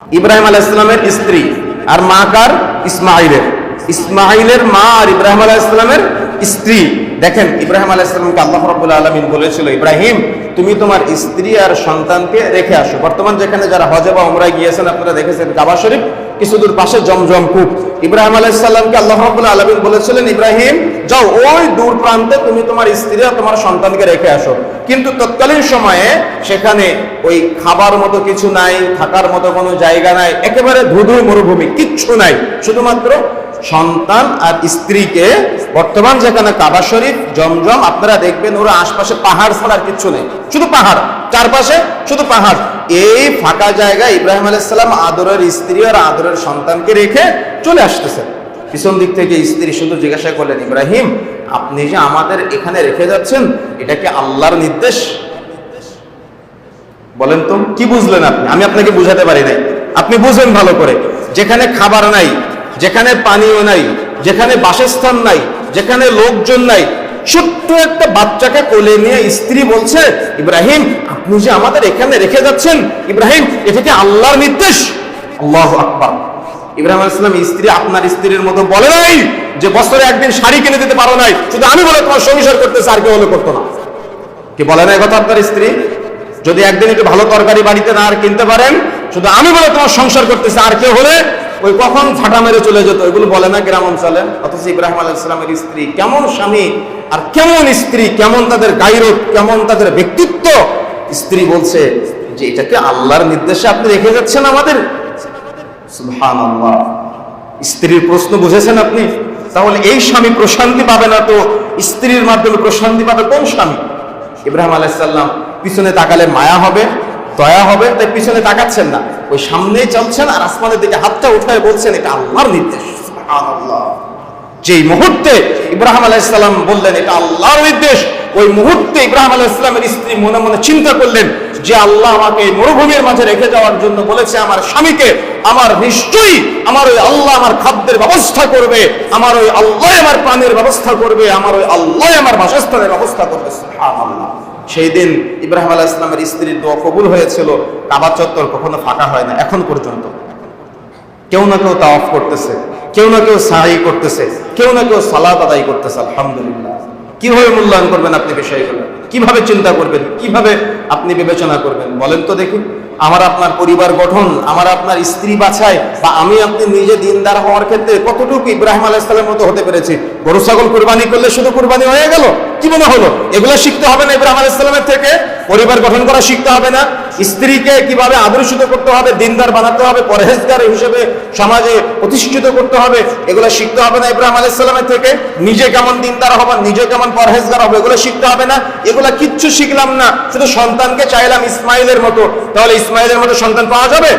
ইব্রাহিম আলাইহিস সালামের স্ত্রী আর মা কার? ইসমাঈলের। ইসমাঈলের মা আর ইব্রাহিম আলাইহিস সালামের স্ত্রী। দেখেন ইব্রাহিম আলাইহিস সালামকে আল্লাহ রাব্বুল আলামিন বলেছিল, ইব্রাহিম তুমি তোমার স্ত্রী আর সন্তানকে রেখে আসো। বর্তমান যেখানে যারা হজে বা উমরায় গিয়েছেন আপনারা দেখেছেন কাবা শরীফ কিছু দূর পাশে জমজম কূপ। ইব্রাহিম আলাইহিস সালামকে আল্লাহ রাব্বুল আলামিন বলেছিলেন, ইব্রাহিম যাও ওই দূর প্রান্তে তুমি তোমার স্ত্রী আর তোমার সন্তানকে রেখে আসো। কিন্তু তৎকালীন সময়ে সেখানে ওই খাবার মতো কিছু নাই, থাকার মতো কোনো জায়গা নাই, একেবারে ধুধু মরুভূমি, কিচ্ছু নাই, শুধুমাত্র সন্তান আর স্ত্রীকে। বর্তমান যেখানে কাবা শরীফ জমজম আপনারা দেখবেন ওরা আশপাশে পাহাড় ছাড়া আর কিচ্ছু নেই, শুধু পাহাড়, চারপাশে শুধু পাহাড়। এই ফাঁকা জায়গায় ইব্রাহিম আলাইহিস সালাম আদরের স্ত্রী আর আদরের সন্তানকে রেখে চলে আসতেছেন। পিছন দিক থেকে স্ত্রী শুধু জিজ্ঞাসা করলেন, ইব্রাহিম আপনি যে আমাদের এখানে রেখে যাচ্ছেন এটা কি আল্লাহর নির্দেশ? বলেন তো কি বুঝলেন আপনি? আমি আপনাকে বুঝাতে পারি নাই, আপনি বুঝেন ভালো করে। যেখানে খাবার নাই, যেখানে পানিও নাই, যেখানে বাসস্থান নাই, যেখানে লোকজন নাই, ছোট্ট একটা বাচ্চাকে কোলে নিয়ে স্ত্রী বলছে, ইব্রাহিম আপনি যে আমাদের এখানে রেখে যাচ্ছেন, ইব্রাহিম এটা কি আল্লাহর নির্দেশ? আল্লাহু আকবার। ইব্রাহিম আলাইহিস সালাম স্ত্রী আপনার স্ত্রীর মতো বলে নাই যে বছরে একদিন শাড়ি কিনে দিতে পারো নাই, শুধু আমি বলে তোমার সংসার করতেছে, আর কেউ হলে করতো না। কি বলে না কথা আপনার স্ত্রী? যদি একদিন একটু ভালো তরকারি বাড়িতে না আর কিনতে পারেন, শুধু আমি বলে তোমার সংসার করতেছে, আর কেউ হলে ওই কখন ঝাঁটা মেরে চলে যেত, এগুলো বলে না গ্রাম অঞ্চলে। অথচ ইব্রাহিম আলাইহিস সালামের স্ত্রী কেমন স্বামী আর কেমন স্ত্রী, কেমন তাদের গায়রত, কেমন তাদের ব্যক্তিত্ব। স্ত্রী বলছে যে এটাকে আল্লাহর নির্দেশে আপনি রেখে যাচ্ছেন আমাদের। সুবহানাল্লাহ। স্ত্রীর প্রশ্ন বুঝেছেন আপনি? তাহলে এই স্বামী প্রশান্তি পাবে না তো স্ত্রীর মাধ্যমে প্রশান্তি পাবে কোন স্বামী? ইব্রাহিম আলাইহিস সালাম পিছনে তাকালে মায়া হবে, দয়া হবে, তাই পিছনে তাকাচ্ছেন না, ওই সামনেই চলছেন আর আসমানের দিকে হাতটা উঠায় বলছেন এটা আল্লাহর নির্দেশ। সুবহানাল্লাহ। যেই মুহূর্তে ইব্রাহিম আলাইহিস সালাম বললেন এটা আল্লাহর নির্দেশ, ওই মুহূর্তে ইব্রাহিম আলাইহিস সালামের স্ত্রী মনে মনে চিন্তা করলেন যে আল্লাহ আমাকে এই মরুভূমির মাঝে রেখে যাওয়ার জন্য বলেছে আমার স্বামীকে, আমার নিশ্চয়ই আমার ওই আল্লাহ আমার খাদ্যের ব্যবস্থা করবে, আমার ওই আল্লাহ আমার পানির ব্যবস্থা করবে, আমার ওই আল্লাহ আমার বাসস্থানের ব্যবস্থা করবে। সুবহানাল্লাহ। সেই দিন ইব্রাহিম আলাইহিস সালামের স্ত্রীর দোয়া কবুল হয়েছিল। কাবা চত্বর কখনো ফাঁকা হয় না এখন পর্যন্ত। কেউ না কেউ তাওয়াফ করতেছে, কেউ না কেউ সাই করতেছে, কেউ না কেউ সালাত আদায় করতেছে। আলহামদুলিল্লাহ। কিভাবে মূল্যায়ন করবেন আপনি বিষয়গুলো? কিভাবে চিন্তা করবেন? কিভাবে আপনি বিবেচনা করবেন বলেন তো দেখি? আমার আপনার পরিবার গঠন, আমার আপনার স্ত্রী বাছাই, বা আমি আপনি নিজে দিনদার হওয়ার ক্ষেত্রে কতটুকু ইব্রাহিম আলাইহিস সালামের মতো হতে পেরেছি? গরু ছাগল কুরবানি করলে শুধু কুরবানি হয়ে গেল? কি মনে হলো? এগুলো শিখতে হবে না ইব্রাহিম আলাইহিস সালামের থেকে? পরিবার গঠন করা শিখতে হবে না? স্ত্রীকে কিভাবে আদর্শিত করতে হবে, দিনদার বানাতে হবে, পরহেজগার হিসেবে সমাজে প্রতিষ্ঠিত করতে হবে, এগুলো শিখতে হবে না ইব্রাহিম আলাইহিস সালামের থেকে? নিজে কেমন দিনদার হবেন, নিজে কেমন পরহেজগার হবে, এগুলো শিখতে হবে না? এগুলা কিচ্ছু শিখলাম না, শুধু সন্তানকে চাইলাম ইসমাইলের মতো। তাহলে ইসমাইলের মতো সন্তান পাওয়া যাবে?